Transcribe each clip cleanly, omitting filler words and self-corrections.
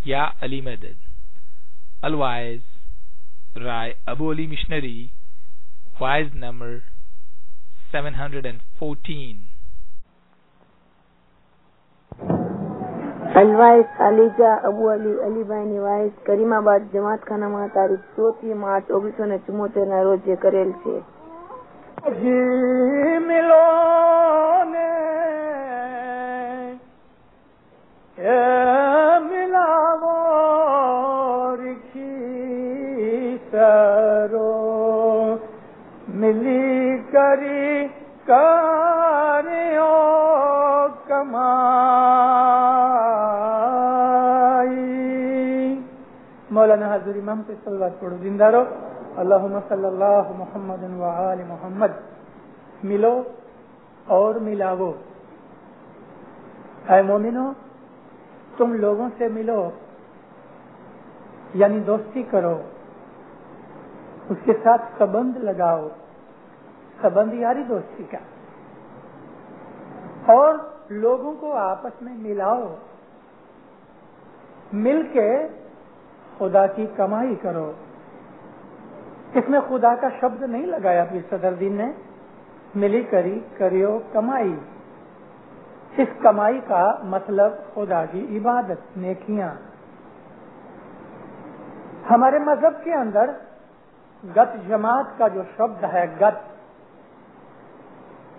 یا علی مدد. الوائز رائے ابو علی missionary, wise number 714. الوائز خالیجہ ابو علی علی بھائی نوائز کریم آباد جماعت خانہ تاریخ 4 مارچ 1974 روز کریل છે. ملو نے ملاو رکھی سرو ملی کری کریو کمائی. مولانا حضور امام پہ صلوات پڑھو. زندہ رہو. اللہم صلی اللہ محمد و آل محمد. ملو اور ملاو. اے مومنو, تم لوگوں سے ملو یعنی دوستی کرو, اس کے ساتھ سبند لگاؤ, سبند یاری دوستی کا, اور لوگوں کو آپس میں ملاؤ, مل کے خدا کی کمائی کرو. اس میں خدا کا شبد نہیں لگایا پیر صدر دین نے, ملی کری کریو کمائی. اس کمائی کا مطلب خدا کی عبادت, نیکیاں. ہمارے مذہب کے اندر گت جماعت کا جو شبد ہے گت,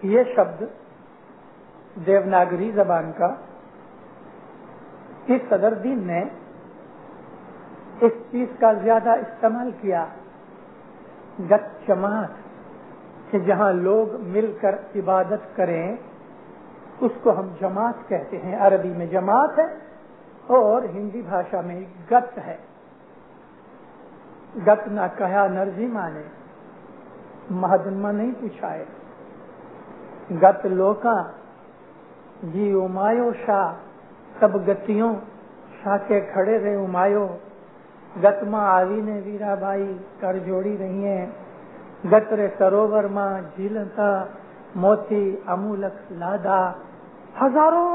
یہ شبد دیوناگری زبان کا پیر صدر دین نے اس چیز کا زیادہ استعمال کیا. گت جماعت کہ جہاں لوگ مل کر عبادت کریں اس کو ہم جماعت کہتے ہیں. عربی میں جماعت ہے اور ہندی بھاشا میں گت ہے. گت نہ کہا نرجی مانے, مہدنما نہیں پوچھائے. گت لوکاں جی امایو شاہ, سب گتیوں شاہ کے کھڑے رہے امایو. گت ماں آوی نے ویرا بائی کر جوڑی رہی ہیں. گت رے سروور ماں جھیلتا موتی امولک لادا. ہزاروں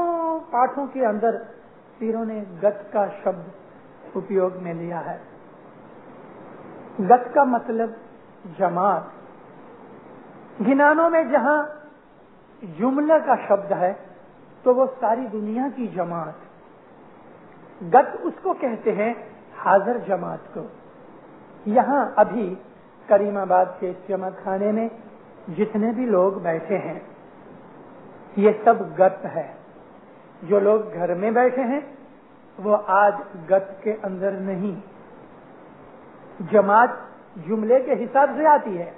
پاٹھوں کے اندر پیروں نے گت کا شبد اپیوگ میں لیا ہے. گت کا مطلب جماعت. گنانوں میں جہاں جملہ کا شبد ہے تو وہ ساری دنیا کی جماعت. گت اس کو کہتے ہیں حاضر جماعت کو. یہاں ابھی کریم آباد کے جماعت خانے میں جتنے بھی لوگ بیٹھے ہیں یہ سب گت ہے. جو لوگ گھر میں بیٹھے ہیں وہ آج گت کے اندر نہیں. جماعت جملے کے حساب سے آتی ہے.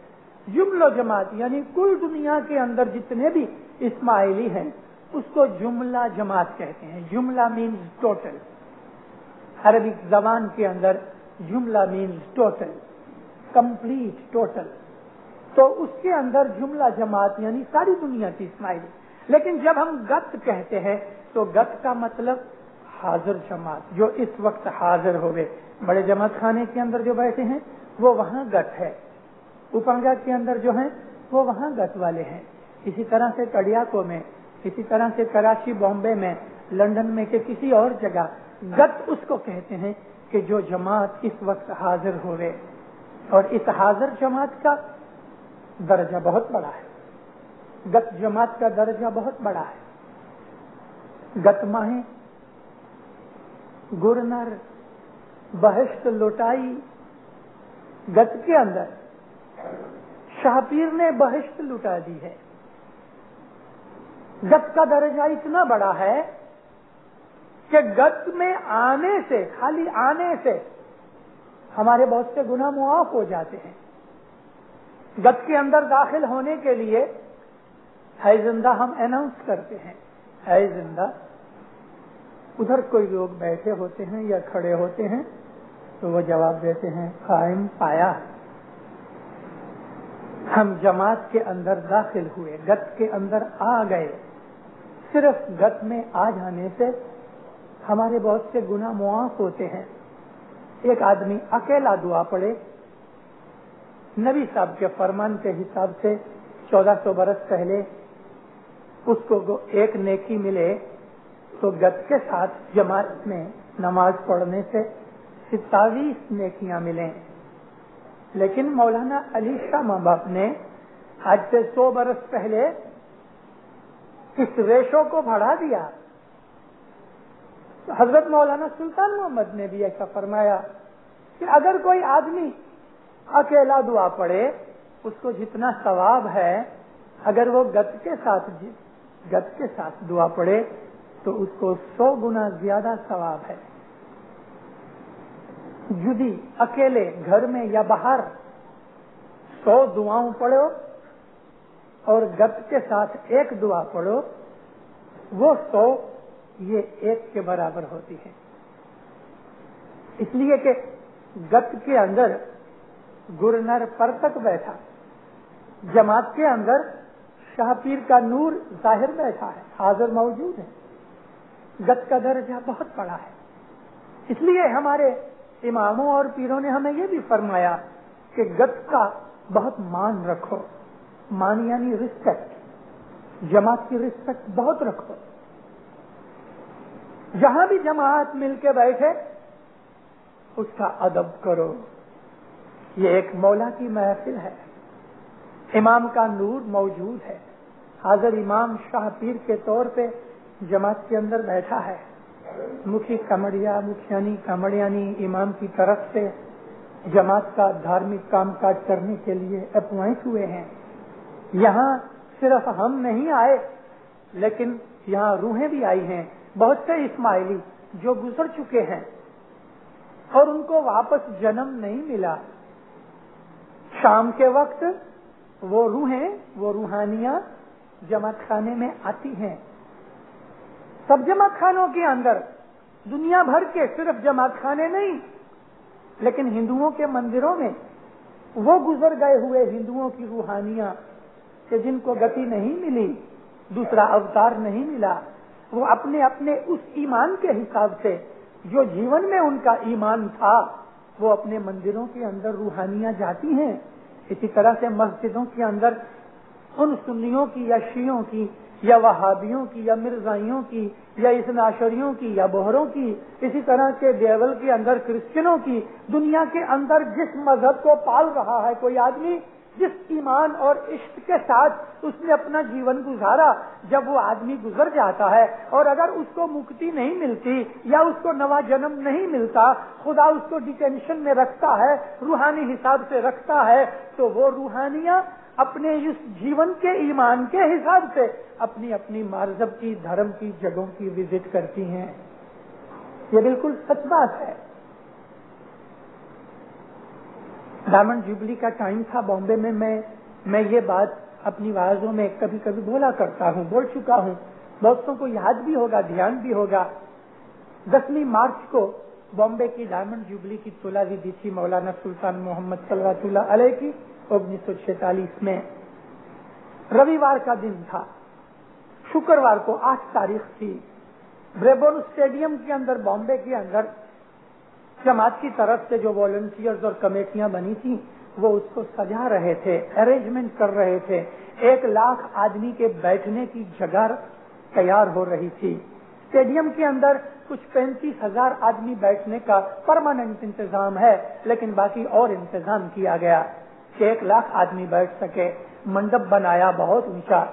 جملہ جماعت یعنی کل دنیا کے اندر جتنے بھی اسماعیلی ہیں اس کو جملہ جماعت کہتے ہیں. جملہ مینز ٹوٹل. عربی زبان کے اندر جملہ مینز ٹوٹل, کمپلیٹ, ٹوٹل. تو اس کے اندر جملہ جماعت یعنی ساری دنیا کی اسماعیلی. لیکن جب ہم گت کہتے ہیں تو گت کا مطلب حاضر جماعت, جو اس وقت حاضر ہوئے. بڑے جماعت خانے کے اندر جو بیٹھے ہیں وہ وہاں گت ہے. اپنگا کے اندر جو ہیں وہ وہاں گت والے ہیں. اسی طرح سے کڑیاکو میں, اسی طرح سے کراچی, بامبے میں, لندن میں کہ کسی اور جگہ گت اس کو کہتے ہیں کہ جو جماعت اس وقت حاضر ہوئے. اور اس حاضر جماعت کا درجہ بہت بڑا ہے. گت جماعت کا درجہ بہت بڑا ہے. گت ماہیں گرنر بہشت لوٹائی. گت کے اندر شاہ پیر نے بہشت لٹا دی ہے. گت کا درجہ اتنا بڑا ہے کہ گت میں آنے سے, خالی آنے سے ہمارے بہت سے گناہ معاف ہو جاتے ہیں. گت کے اندر داخل ہونے کے لیے ہے زندہ ہم اناؤنس کرتے ہیں, ہے زندہ. ادھر کوئی لوگ بیٹھے ہوتے ہیں یا کھڑے ہوتے ہیں تو وہ جواب دیتے ہیں قائم پایا. ہم جماعت کے اندر داخل ہوئے, گت کے اندر آ گئے. صرف گت میں آ جانے سے ہمارے بہت سے گناہ معاف ہوتے ہیں. ایک آدمی اکیلا دعا پڑھے, نبی صاحب کے فرمان کے حساب سے 1400 برس پہلے اس کو ایک نیکی ملے تو گت کے ساتھ جماعت میں نماز پڑھنے سے 27 نیکیاں ملیں. لیکن مولانا علی شاہ ماں باپ نے آج سے 100 برس پہلے اس ریشو کو بڑھا دیا. حضرت مولانا سلطان محمد نے بھی ایسا فرمایا کہ اگر کوئی آدمی اکیلا دعا پڑھے اس کو جتنا ثواب ہے اگر وہ گت کے ساتھ دعا پڑھے تو اس کو 100 گنا زیادہ ثواب ہے. جدی اکیلے گھر میں یا باہر 100 دعاؤں پڑھو اور گت کے ساتھ 1 دعا پڑھو وہ 100 یہ 1 کے برابر ہوتی ہے. اس لیے کہ گت کے اندر گورنر پرتک بیٹھا, جماعت کے اندر شاہ پیر کا نور ظاہر بیٹھا ہے, حاضر موجود ہے. گت کا درجہ بہت بڑا ہے. اس لیے ہمارے اماموں اور پیروں نے ہمیں یہ بھی فرمایا کہ گت کا بہت مان رکھو. مان یعنی رسپیکٹ, جماعت کی رسپیکٹ بہت رکھو. جہاں بھی جماعت مل کے بیٹھے اس کا ادب کرو. یہ ایک مولا کی محفل ہے, امام کا نور موجود ہے. حاضر امام شاہ پیر کے طور پہ جماعت کے اندر بیٹھا ہے. مکھی کمڑیانی امام کی طرف سے جماعت کا دھارمک کام کاج کرنے کے لیے اپوائنٹ ہوئے ہیں. یہاں صرف ہم نہیں آئے لیکن یہاں روحیں بھی آئی ہیں. بہت سے اسماعیلی جو گزر چکے ہیں اور ان کو واپس جنم نہیں ملا, شام کے وقت وہ روحانیاں جماعت خانے میں آتی ہیں. سب جماعت خانوں کے اندر دنیا بھر کے صرف جماعت خانے نہیں لیکن ہندوؤں کے مندروں میں وہ گزر گئے ہوئے ہندوؤں کی روحانیاں کہ جن کو گتی نہیں ملی, دوسرا اوتار نہیں ملا, وہ اپنے اس ایمان کے حساب سے جو جیون میں ان کا ایمان تھا وہ اپنے مندروں کے اندر روحانیاں جاتی ہیں. اسی طرح سے مسجدوں کے اندر ان سنیوں کی یا شیعوں کی یا وہابیوں کی یا مرزائیوں کی یا اثنا عشریوں کی یا بہروں کی, اسی طرح کے دیول کے اندر کرسچنوں کی, دنیا کے اندر جس مذہب کو پال رہا ہے کوئی آدمی, جس ایمان اور عشق کے ساتھ اس نے اپنا جیون گزارا, جب وہ آدمی گزر جاتا ہے اور اگر اس کو مکتی نہیں ملتی یا اس کو نوا جنم نہیں ملتا, خدا اس کو ڈیٹینشن میں رکھتا ہے, روحانی حساب سے رکھتا ہے, تو وہ روحانیاں اپنے اس جیون کے ایمان کے حساب سے اپنی مذہب کی دھرم کی جگہوں کی وزٹ کرتی ہیں. یہ بالکل سچ بات ہے. ڈائمنڈ جوبلی کا ٹائم تھا بامبے میں, میں یہ بات اپنی وعظوں میں کبھی کبھی بولا کرتا ہوں, بول چکا ہوں, بہتوں کو یاد بھی ہوگا, دھیان بھی ہوگا. 10 مارچ کو بامبے کی ڈائمنڈ جوبلی کی تلازی دی تھی مولانا سلطان محمد صلی اللہ علیہ کی 1946 میں. رویوار کا دن تھا, شکروار کو 8 تاریخ تھی. بریبون اسٹیڈیم کے اندر بامبے کے اندر جماعت کی طرف سے جو والنٹیئرز اور کمیٹیاں بنی تھیں وہ اس کو سجا رہے تھے, ارینجمنٹ کر رہے تھے. 1 لاکھ آدمی کے بیٹھنے کی جگہ تیار ہو رہی تھی. اسٹیڈیم کے اندر کچھ 35,000 آدمی بیٹھنے کا پرماننٹ انتظام ہے, لیکن باقی اور انتظام کیا گیا کہ 1 لاکھ آدمی بیٹھ سکے. منڈپ بنایا بہت اونچا,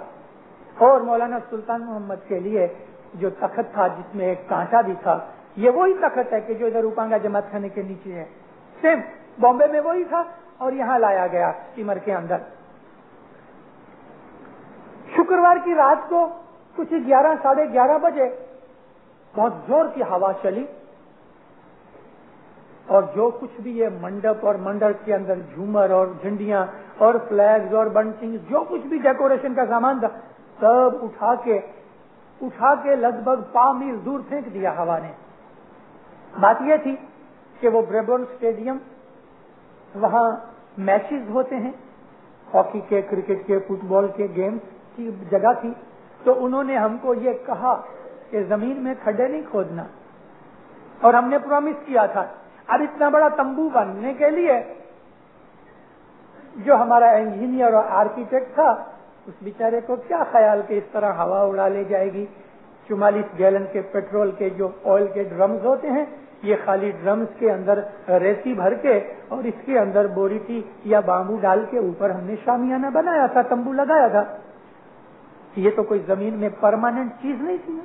اور مولانا سلطان محمد کے لیے جو تخت تھا جس میں ایک کانٹا بھی تھا, یہ وہی تخت ہے کہ جو ادھر روپانگا جماعت خانے کے نیچے ہے, سیم بامبے میں وہی تھا اور یہاں لایا گیا اسٹیمر کے اندر. شکروار کی رات کو کچھ 11 ساڑھے 11 بجے بہت زور کی ہوا چلی اور جو کچھ بھی یہ منڈپ اور منڈپ کے اندر جھومر اور جھنڈیاں اور فلیگز اور بنٹنگ جو کچھ بھی ڈیکوریشن کا سامان تھا سب اٹھا کے لگ بھگ 5 میل دور پھینک دیا ہوا نے. بات یہ تھی کہ وہ بریبون اسٹیڈیم وہاں میچز ہوتے ہیں, ہاکی کے, کرکٹ کے, فٹ بال کے گیمز کی جگہ تھی, تو انہوں نے ہم کو یہ کہا کہ زمین میں کھڈے نہیں کھودنا, اور ہم نے پرومس کیا تھا. اب اتنا بڑا تمبو بننے کے لیے جو ہمارا انجینئر اور آرکیٹیکٹ تھا اس بیچارے کو کیا خیال کہ اس طرح ہوا اڑا لے جائے گی. 44 گیلن کے پیٹرول کے جو آئل کے ڈرمز ہوتے ہیں یہ خالی ڈرمز کے اندر ریتی بھر کے اور اس کے اندر بوریٹی یا بامبو ڈال کے اوپر ہم نے شامیانہ بنایا تھا، تمبو لگایا تھا. یہ تو کوئی زمین میں پرماننٹ چیز نہیں تھی.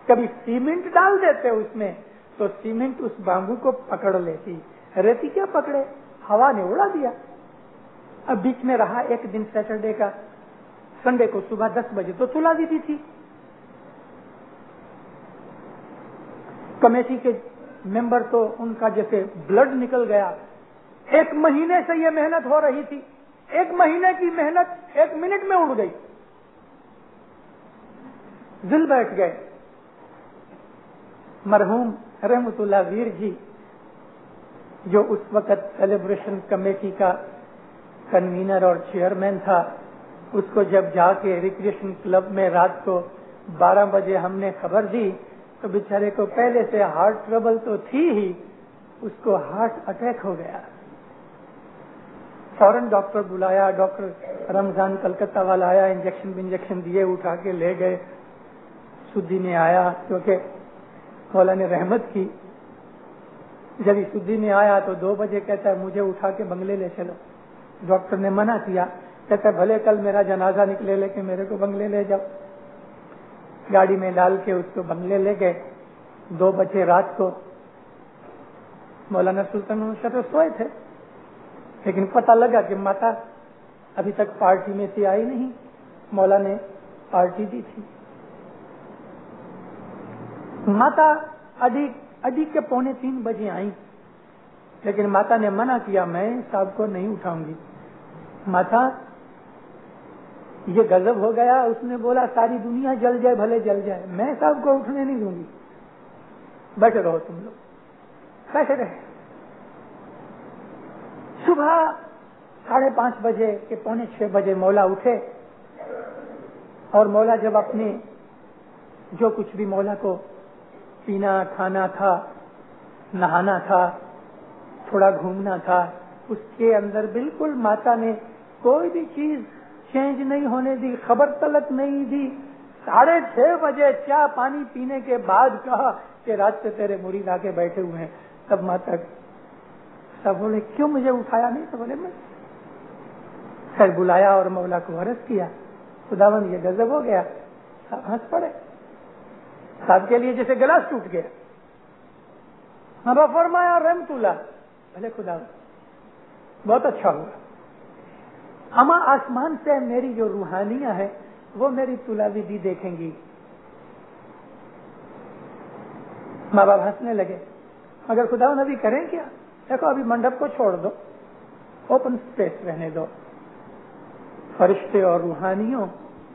کبھی سیمنٹ ڈال دیتے اس میں تو سیمنٹ اس بامبو کو پکڑ لیتی، ریتی کیا پکڑے، ہوا نے اڑا دیا. اب بیچ میں رہا ایک دن سیٹرڈے کا، سنڈے کو صبح 10 بجے تو سلا دیتی تھی. کمیٹی کے ممبر تو ان کا جیسے بلڈ نکل گیا. 1 مہینے سے یہ محنت ہو رہی تھی، 1 مہینے کی محنت 1 منٹ میں اڑ گئی. دل بیٹھ گئے. مرحوم رحمت اللہ ویر جی جو اس وقت سیلیبریشن کمیٹی کا کنوینر اور چیئرمین تھا، اس کو جب جا کے ریکریشن کلب میں رات کو 12 بجے ہم نے خبر دی تو بیچارے کو پہلے سے ہارٹ ٹربل تو تھی ہی، اس کو ہارٹ اٹیک ہو گیا. فوراً ڈاکٹر بلایا، ڈاکٹر رمضان کلکتہ والا آیا، انجیکشن دیے، اٹھا کے لے گئے. سدی نے آیا کیونکہ مولا نے رحمت کی. جب سدی نے آیا تو 2 بجے کہتا ہے مجھے اٹھا کے بنگلے لے چلو. ڈاکٹر نے منع کیا، کہتا ہے بھلے کل میرا جنازہ نکلے لیکن میرے کو بنگلے لے جاؤ. گاڑی میں ڈال کے اس کو بنگلے لے گئے. 2 بجے رات کو مولانا سلطان شریف سوئے تھے، لیکن پتہ لگا کہ ماتا ابھی تک پارٹی میں سے آئی نہیں. مولا نے پارٹی دی تھی. ماتا اڈی کے 2:45 بجے آئی، لیکن ماتا نے منع کیا، میں صاحب کو نہیں اٹھاؤں گی. ماتا یہ غضب ہو گیا. اس نے بولا ساری دنیا جل جائے بھلے جل جائے، میں صاحب کو اٹھنے نہیں دوں گی. بیٹھے رہو تم لوگ. بیٹھے رہے. صبح 5:30 بجے کہ 5:45 بجے مولا اٹھے. اور مولا جب اپنے جو کچھ بھی مولا کو پینا کھانا تھا، نہانا تھا، تھوڑا گھومنا تھا، اس کے اندر بالکل ماتا نے کوئی بھی چیز چینج نہیں ہونے دی، خبر تلک نہیں دی. 6:30 بجے چائے پانی پینے کے بعد کہا کہ رات سے تیرے مرید آ کے بیٹھے ہوئے ہیں. تب ماتا سب بولے کیوں مجھے اٹھایا نہیں؟ تو بولے میں خیر بلایا اور مولا کو عرض کیا، خداوند یہ غضب ہو گیا. سب ہنس پڑے. صاحب کے لیے جیسے گلاس ٹوٹ گیا. ہاں فرمایا رحمت اللہ بھلے خداوند بہت اچھا ہوا. اما آسمان سے میری جو روحانیاں ہیں وہ میری تلاویدی دیکھیں گی. ماں باپ ہنسنے لگے. مگر خداوند ابھی کریں کیا؟ دیکھو ابھی منڈپ کو چھوڑ دو، اوپن سپیس رہنے دو. فرشتے اور روحانیوں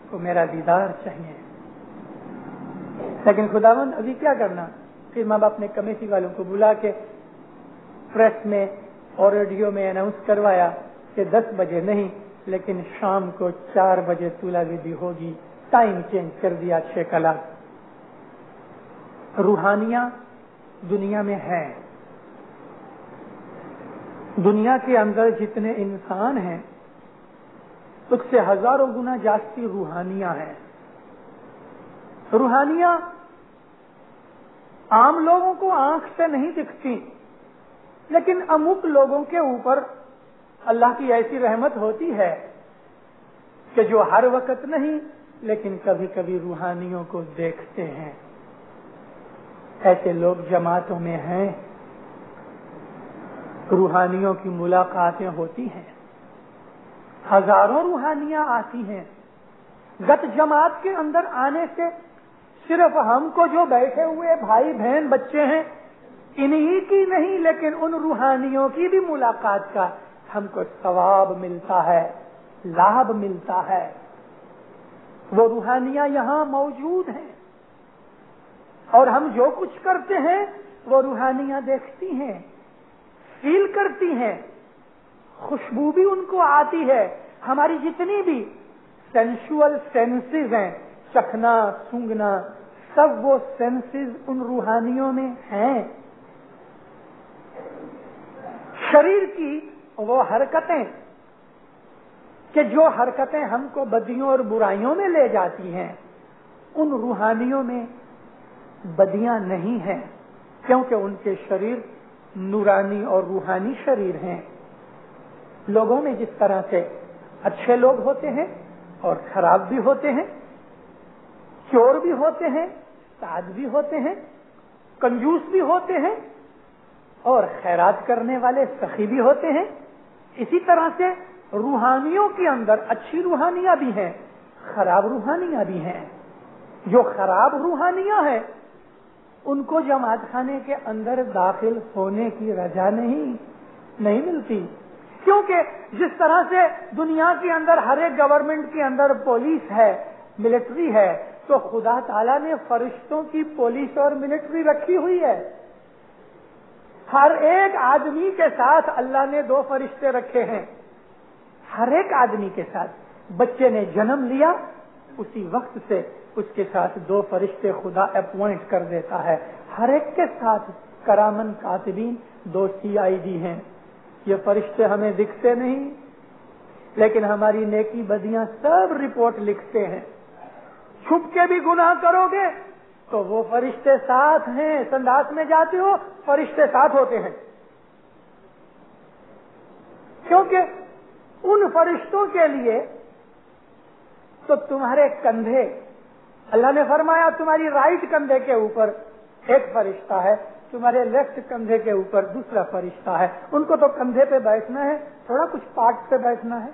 کو میرا دیدار چاہیے. لیکن خداوند ابھی کیا کرنا؟ پھر ماں باپ نے کمیٹی والوں کو بلا کے پریس میں اور ریڈیو میں اناؤنس کروایا کہ 10 بجے نہیں لیکن شام کو 4 بجے تلاویدی ہوگی. ٹائم چینج کر دیا 6 کلاس. روحانیاں دنیا میں ہیں. دنیا کے اندر جتنے انسان ہیں اس سے ہزاروں گنا جاستی روحانیاں ہیں. روحانیاں عام لوگوں کو آنکھ سے نہیں دکھتی، لیکن اموک لوگوں کے اوپر اللہ کی ایسی رحمت ہوتی ہے کہ جو ہر وقت نہیں لیکن کبھی کبھی روحانیوں کو دیکھتے ہیں. ایسے لوگ جماعتوں میں ہیں. روحانیوں کی ملاقاتیں ہوتی ہیں. ہزاروں روحانیاں آتی ہیں. گت جماعت کے اندر آنے سے صرف ہم کو جو بیٹھے ہوئے بھائی بہن بچے ہیں انہی کی نہیں لیکن ان روحانیوں کی بھی ملاقات کا ہم کو ثواب ملتا ہے، لابھ ملتا ہے. وہ روحانیاں یہاں موجود ہیں اور ہم جو کچھ کرتے ہیں وہ روحانیاں دیکھتی ہیں، فیل کرتی ہیں. خوشبو بھی ان کو آتی ہے. ہماری جتنی بھی سینشول سینسز ہیں، چکھنا سونگنا، سب وہ سینسز ان روحانیوں میں ہیں. شریر کی وہ حرکتیں کہ جو حرکتیں ہم کو بدیوں اور برائیوں میں لے جاتی ہیں ان روحانیوں میں بدیاں نہیں ہیں. کیونکہ ان کے شریر نورانی اور روحانی شریر ہیں. لوگوں میں جس طرح سے اچھے لوگ ہوتے ہیں اور خراب بھی ہوتے ہیں، چور بھی ہوتے ہیں، سعد بھی ہوتے ہیں، کنجوس بھی ہوتے ہیں اور خیرات کرنے والے سخی بھی ہوتے ہیں، اسی طرح سے روحانیوں کے اندر اچھی روحانیاں بھی ہیں، خراب روحانیاں بھی ہیں. جو خراب روحانیاں ہیں ان کو جماعت خانے کے اندر داخل ہونے کی رجا نہیں ملتی، کیونکہ جس طرح سے دنیا کے اندر ہر ایک گورنمنٹ کے اندر پولیس ہے، ملٹری ہے، تو خدا تعالیٰ نے فرشتوں کی پولیس اور ملٹری رکھی ہوئی ہے. ہر ایک آدمی کے ساتھ اللہ نے 2 فرشتے رکھے ہیں. ہر ایک آدمی کے ساتھ بچے نے جنم لیا اسی وقت سے اس کے ساتھ 2 فرشتے خدا اپوائنٹ کر دیتا ہے. ہر ایک کے ساتھ کرامن کاتبین 2 CID ہیں. یہ فرشتے ہمیں دکھتے نہیں لیکن ہماری نیکی بدیاں سب رپورٹ لکھتے ہیں. چھپ کے بھی گناہ کرو گے تو وہ فرشتے ساتھ ہیں. سنداس میں جاتے ہو فرشتے ساتھ ہوتے ہیں، کیونکہ ان فرشتوں کے لیے تو تمہارے کندھے، اللہ نے فرمایا تمہاری رائٹ کندھے کے اوپر ایک فرشتہ ہے، تمہارے لیفٹ کندھے کے اوپر دوسرا فرشتہ ہے. ان کو تو کندھے پہ بیٹھنا ہے، تھوڑا کچھ پاٹ پہ بیٹھنا ہے.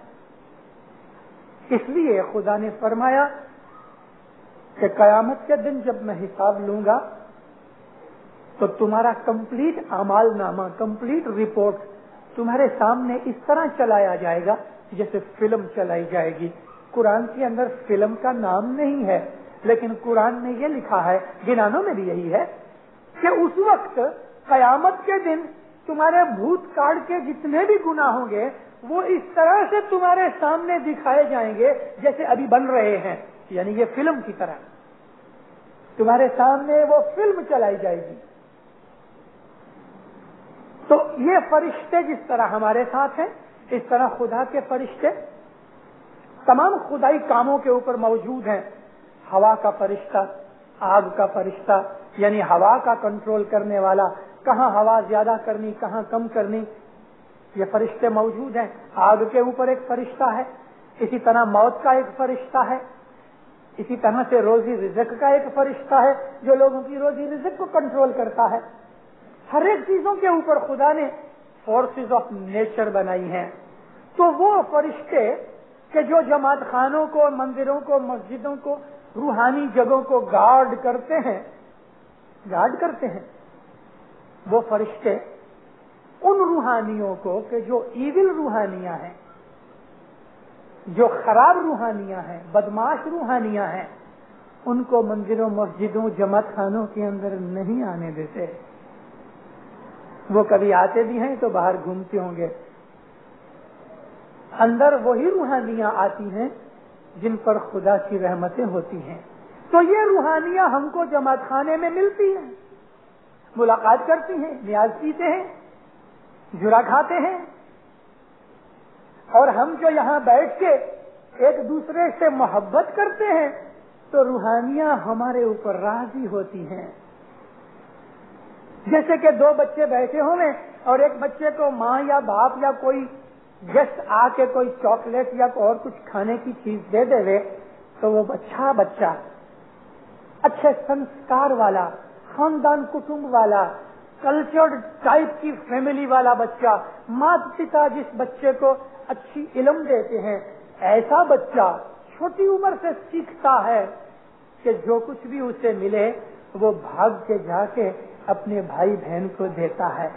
اس لیے خدا نے فرمایا کہ قیامت کے دن جب میں حساب لوں گا تو تمہارا کمپلیٹ اعمال نامہ، کمپلیٹ رپورٹ تمہارے سامنے اس طرح چلایا جائے گا جیسے فلم چلائی جائے گی. قرآن کے اندر فلم کا نام نہیں ہے، لیکن قرآن نے یہ لکھا ہے، گنانوں میں بھی یہی ہے کہ اس وقت قیامت کے دن تمہارے بھوت کاڑ کے جتنے بھی گناہ ہوں گے وہ اس طرح سے تمہارے سامنے دکھائے جائیں گے جیسے ابھی بن رہے ہیں، یعنی یہ فلم کی طرح تمہارے سامنے وہ فلم چلائی جائے گی. تو یہ فرشتے جس طرح ہمارے ساتھ ہیں اس طرح خدا کے فرشتے تمام خدائی کاموں کے اوپر موجود ہیں. ہوا کا فرشتہ، آگ کا فرشتہ یعنی ہوا کا کنٹرول کرنے والا، کہاں ہوا زیادہ کرنی کہاں کم کرنی، یہ فرشتے موجود ہیں. آگ کے اوپر ایک فرشتہ ہے، اسی طرح موت کا ایک فرشتہ ہے، اسی طرح سے روزی رزق کا ایک فرشتہ ہے جو لوگوں کی روزی رزق کو کنٹرول کرتا ہے. ہر ایک چیزوں کے اوپر خدا نے فورسز آف نیچر بنائی ہیں. تو وہ فرشتے کہ جو جماعت خانوں کو، مندروں کو، مسجدوں کو، روحانی جگہوں کو گارڈ کرتے ہیں، وہ فرشتے ان روحانیوں کو کہ جو ایول روحانیاں ہیں، جو خراب روحانیاں ہیں، بدماش روحانیاں ہیں، ان کو مندروں، مسجدوں، جماعت خانوں کے اندر نہیں آنے دیتے. وہ کبھی آتے بھی ہیں تو باہر گھومتے ہوں گے. اندر وہی روحانیاں آتی ہیں جن پر خدا کی رحمتیں ہوتی ہیں. تو یہ روحانیاں ہم کو جماعت خانے میں ملتی ہیں، ملاقات کرتی ہیں، نیاز پیتے ہیں، جرا کھاتے ہیں، اور ہم جو یہاں بیٹھ کے ایک دوسرے سے محبت کرتے ہیں تو روحانیاں ہمارے اوپر راضی ہوتی ہیں. جیسے کہ 2 بچے بیٹھے ہوئے اور ایک بچے کو ماں یا باپ یا کوئی گیسٹ آ کے کوئی چاکلیٹ یا اور کچھ کھانے کی چیز دے دے تو وہ اچھا بچہ، اچھے سنسکار والا، خاندان کٹمب والا، کلچرڈ ٹائپ کی فیملی والا بچہ، ماتا پتا جس بچے کو اچھی علم دیتے ہیں، ایسا بچہ چھوٹی عمر سے سیکھتا ہے کہ جو کچھ بھی اسے ملے وہ بھاگ کے جا کے اپنے بھائی بہن کو دیتا ہے.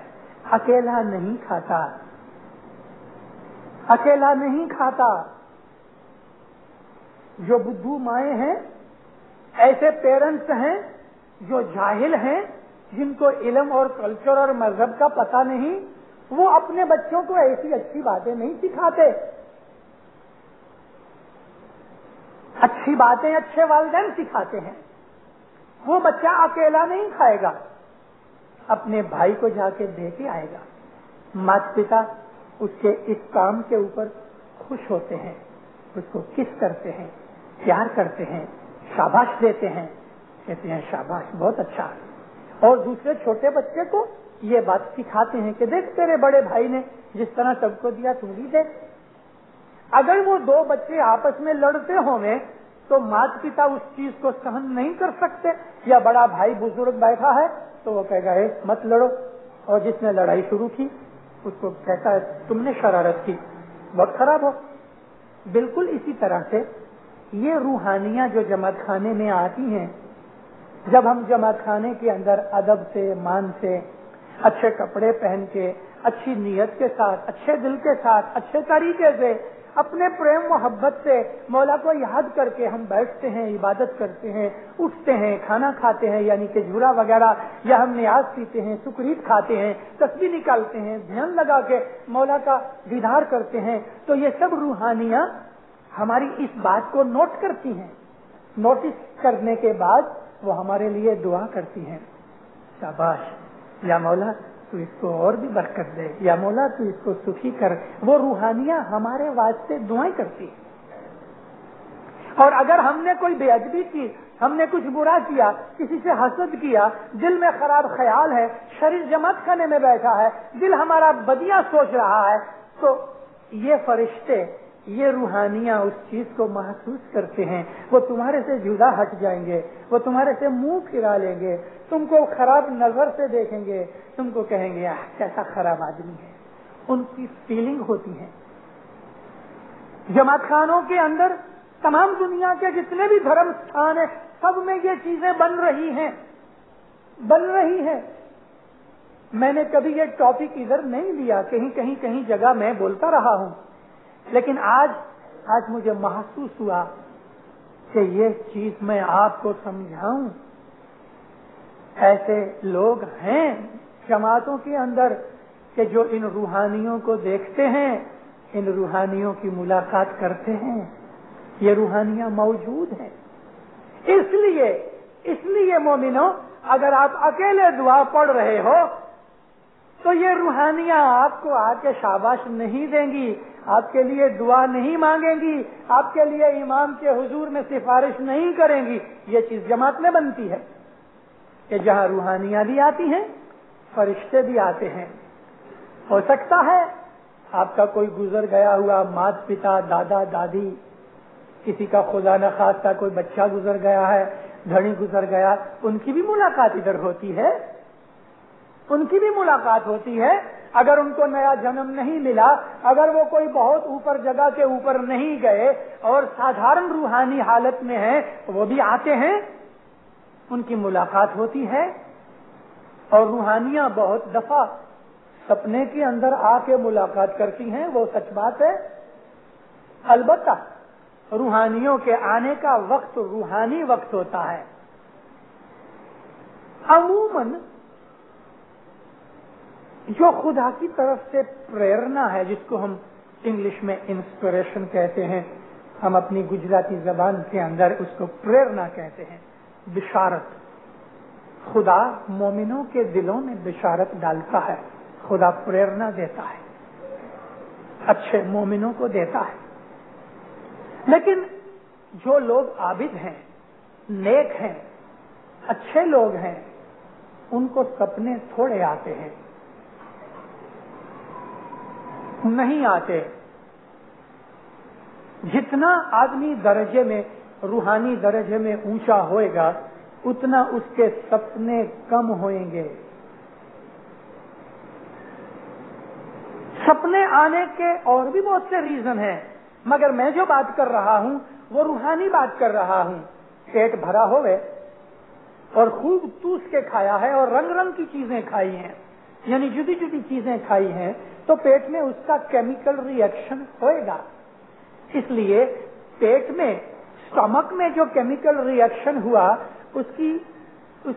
اکیلا نہیں کھاتا، اکیلا نہیں کھاتا. جو بدھو مائیں ہیں، ایسے پیرنٹس ہیں جو جاہل ہیں، جن کو علم اور کلچر اور مذہب کا پتہ نہیں، وہ اپنے بچوں کو ایسی اچھی باتیں نہیں سکھاتے. اچھی باتیں اچھے والدین سکھاتے ہیں. وہ بچہ اکیلا نہیں کھائے گا، اپنے بھائی کو جا کے دے کے آئے گا. ماتا پتا اس کے اس کام کے اوپر خوش ہوتے ہیں، اس کو کس کرتے ہیں، پیار کرتے ہیں، شاباش دیتے ہیں، کہتے ہیں شاباش بہت اچھا. اور دوسرے چھوٹے بچے کو یہ بات سکھاتے ہیں کہ دیکھ تیرے بڑے بھائی نے جس طرح سب کو دیا تم بھی دے. اگر وہ دو بچے آپس میں لڑتے ہوں گے تو مات پتا اس چیز کو سہن نہیں کر سکتے. یا بڑا بھائی بزرگ بیٹھا ہے تو وہ کہے گا مت لڑو, اور جس نے لڑائی شروع کی اس کو کہتا ہے تم نے شرارت کی, بہت خراب ہو. بالکل اسی طرح سے یہ روحانیاں جو جماعت خانے میں آتی ہیں, جب ہم جماعت خانے کے اندر ادب سے, مان سے, اچھے کپڑے پہن کے, اچھی نیت کے ساتھ, اچھے دل کے ساتھ, اچھے طریقے سے, اپنے پریم محبت سے مولا کو یاد کر کے ہم بیٹھتے ہیں, عبادت کرتے ہیں, اٹھتے ہیں, کھانا کھاتے ہیں یعنی کہ جھورا وغیرہ, یا ہم نیاز پیتے ہیں, سکریت کھاتے ہیں, تسبیح نکالتے ہیں, دھیان لگا کے مولا کا دیدار کرتے ہیں, تو یہ سب روحانیاں ہماری اس بات کو نوٹ کرتی ہیں. نوٹس کرنے کے بعد وہ ہمارے لیے دعا کرتی ہیں, شاباش یا مولا تو اس کو اور بھی برکت دے, یا مولا تو اس کو سخی کر. وہ روحانیاں ہمارے واسطے دعائیں کرتی ہیں. اور اگر ہم نے کوئی بے ادبی کی, ہم نے کچھ برا کیا, کسی سے حسد کیا, دل میں خراب خیال ہے, شریر جماعت خانے میں بیٹھا ہے, دل ہمارا بدیاں سوچ رہا ہے, تو یہ فرشتے, یہ روحانیاں اس چیز کو محسوس کرتے ہیں. وہ تمہارے سے جدا ہٹ جائیں گے, وہ تمہارے سے منہ پھرا لیں گے, تم کو خراب نظر سے دیکھیں گے, تم کو کہیں گے کیسا خراب آدمی ہے. ان کی فیلنگ ہوتی ہے. جماعت خانوں کے اندر تمام دنیا کے جتنے بھی دھرم ستھان ہیں سب میں یہ چیزیں بن رہی ہیں. میں نے کبھی یہ ٹاپک ادھر نہیں لیا, کہیں جگہ میں بولتا رہا ہوں, لیکن آج مجھے محسوس ہوا کہ یہ چیز میں آپ کو سمجھاؤں. ایسے لوگ ہیں جماعتوں کے اندر کہ جو ان روحانیوں کو دیکھتے ہیں, ان روحانیوں کی ملاقات کرتے ہیں. یہ روحانیاں موجود ہیں. اس لیے مومنوں, اگر آپ اکیلے دعا پڑھ رہے ہو تو یہ روحانیاں آپ کو آ کے شاباش نہیں دیں گی, آپ کے لیے دعا نہیں مانگیں گی, آپ کے لیے امام کے حضور میں سفارش نہیں کریں گی. یہ چیز جماعت میں بنتی ہے کہ جہاں روحانیاں بھی آتی ہیں, فرشتے بھی آتے ہیں. ہو سکتا ہے آپ کا کوئی گزر گیا ہوا مات پتا, دادا دادی, کسی کا خدا نخواستہ کوئی بچہ گزر گیا ہے, دھڑی گزر گیا, ان کی بھی ملاقات ادھر ہوتی ہے. ان کی بھی ملاقات ہوتی ہے. اگر ان کو نیا جنم نہیں ملا, اگر وہ کوئی بہت اوپر جگہ کے اوپر نہیں گئے اور سادھارن روحانی حالت میں ہیں, وہ بھی آتے ہیں, ان کی ملاقات ہوتی ہے. اور روحانیاں بہت دفعہ سپنے کے اندر آ کے ملاقات کرتی ہیں, وہ سچ بات ہے. البتہ روحانیوں کے آنے کا وقت روحانی وقت ہوتا ہے. عموماً جو خدا کی طرف سے پریرنا ہے, جس کو ہم انگلش میں انسپریشن کہتے ہیں, ہم اپنی گجراتی زبان کے اندر اس کو پریرنا کہتے ہیں, بشارت. خدا مومنوں کے دلوں میں بشارت ڈالتا ہے, خدا پریرنا دیتا ہے, اچھے مومنوں کو دیتا ہے. لیکن جو لوگ عابد ہیں, نیک ہیں, اچھے لوگ ہیں, ان کو سپنے تھوڑے آتے ہیں, نہیں آتے. جتنا آدمی درجے میں, روحانی درجے میں اونچا ہوئے گا, اتنا اس کے سپنے کم ہوئیں گے. سپنے آنے کے اور بھی بہت سے ریزن ہیں, مگر میں جو بات کر رہا ہوں وہ روحانی بات کر رہا ہوں. پیٹ بھرا ہوئے اور خوب توس کے کھایا ہے اور رنگ رنگ کی چیزیں کھائی ہیں, یعنی جدی جدی چیزیں کھائی ہیں, تو پیٹ میں اس کا کیمیکل ری ایکشن ہوئے گا. اس لیے پیٹ میں, اسٹمک میں جو کیمیکل ری ایکشن ہوا, اس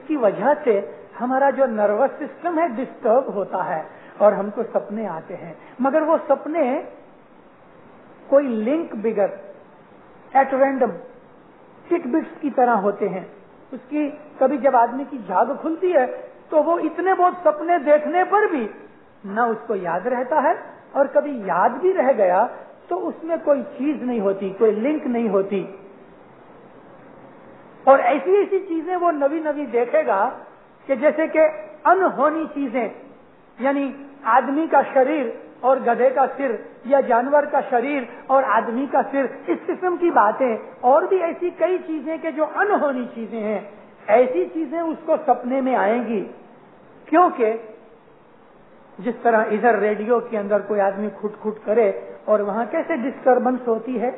کی وجہ سے ہمارا جو نروس سسٹم ہے ڈسٹرب ہوتا ہے اور ہم کو سپنے آتے ہیں. مگر وہ سپنے کوئی لنک بگر ایٹ رینڈم ٹک بٹس کی طرح ہوتے ہیں. اس کی کبھی جب آدمی کی جھاگ کھلتی ہے تو وہ اتنے بہت سپنے دیکھنے پر بھی نہ اس کو یاد رہتا ہے, اور کبھی یاد بھی رہ گیا تو اس میں کوئی چیز نہیں ہوتی, کوئی لنک نہیں ہوتی. اور ایسی ایسی چیزیں وہ نوی نوی دیکھے گا کہ جیسے کہ انہونی چیزیں، یعنی آدمی کا شریر اور گدھے کا سر، یا جانور کا شریر اور آدمی کا سر، اس قسم کی باتیں، اور بھی ایسی کئی چیزیں کہ جو انہونی چیزیں ہیں، ایسی چیزیں اس کو سپنے میں آئیں گی. کیونکہ جس طرح ادھر ریڈیو کے اندر کوئی آدمی کھٹ کھٹ کرے اور وہاں کیسے ڈسٹربنس ہوتی ہے.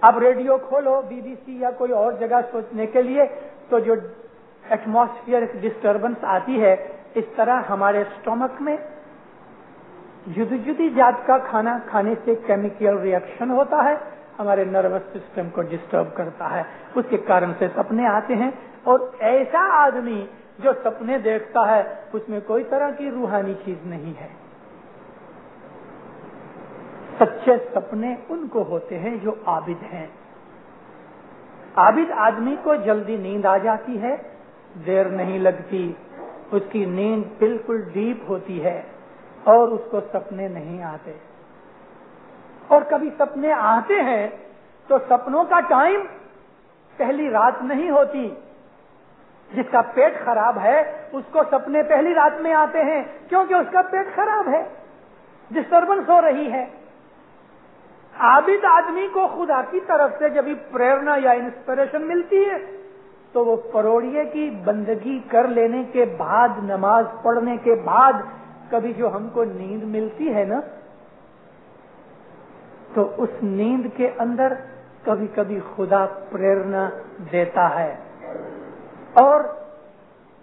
اب ریڈیو کھولو BBC یا کوئی اور جگہ سوچنے کے لیے، تو جو ایٹماسفیئر ڈسٹربنس آتی ہے، اس طرح ہمارے اسٹومک میں جدی جدی جات کا کھانا کھانے سے کیمیکل ری ایکشن ہوتا ہے، ہمارے نروس سسٹم کو ڈسٹرب کرتا ہے، اس کے کارن سے سپنے آتے ہیں. اور ایسا آدمی جو سپنے دیکھتا ہے اس میں کوئی طرح کی روحانی چیز نہیں ہے. سچے سپنے ان کو ہوتے ہیں جو عابد ہیں. عابد آدمی کو جلدی نیند آ جاتی ہے، دیر نہیں لگتی، اس کی نیند بالکل ڈیپ ہوتی ہے اور اس کو سپنے نہیں آتے. اور کبھی سپنے آتے ہیں تو سپنوں کا ٹائم پہلی رات نہیں ہوتی. جس کا پیٹ خراب ہے اس کو سپنے پہلی رات میں آتے ہیں، کیونکہ اس کا پیٹ خراب ہے، ڈسٹربنس ہو رہی ہے. عابد آدمی کو خدا کی طرف سے جب پریرنا یا انسپریشن ملتی ہے تو وہ پروڑیے کی بندگی کر لینے کے بعد، نماز پڑھنے کے بعد کبھی جو ہم کو نیند ملتی ہے نا، تو اس نیند کے اندر کبھی کبھی خدا پریرنا دیتا ہے. اور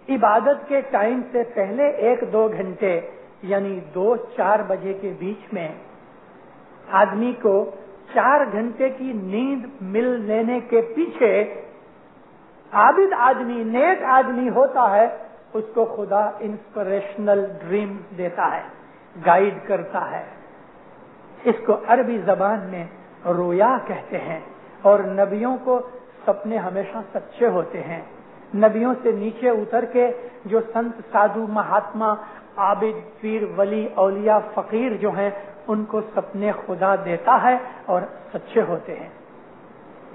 عبادت کے ٹائم سے پہلے 1-2 گھنٹے یعنی 2-4 بجے کے بیچ میں آدمی کو 4 گھنٹے کی نیند مل لینے کے پیچھے عابد آدمی، نیک آدمی ہوتا ہے، اس کو خدا انسپریشنل ڈریم دیتا ہے، گائیڈ کرتا ہے. اس کو عربی زبان میں رویا کہتے ہیں. اور نبیوں کو سپنے ہمیشہ سچے ہوتے ہیں. نبیوں سے نیچے اتر کے جو سنت، سادھو، مہاتما، عابد، پیر، ولی، اولیاء، فقیر جو ہیں، ان کو سپنے خدا دیتا ہے اور سچے ہوتے ہیں.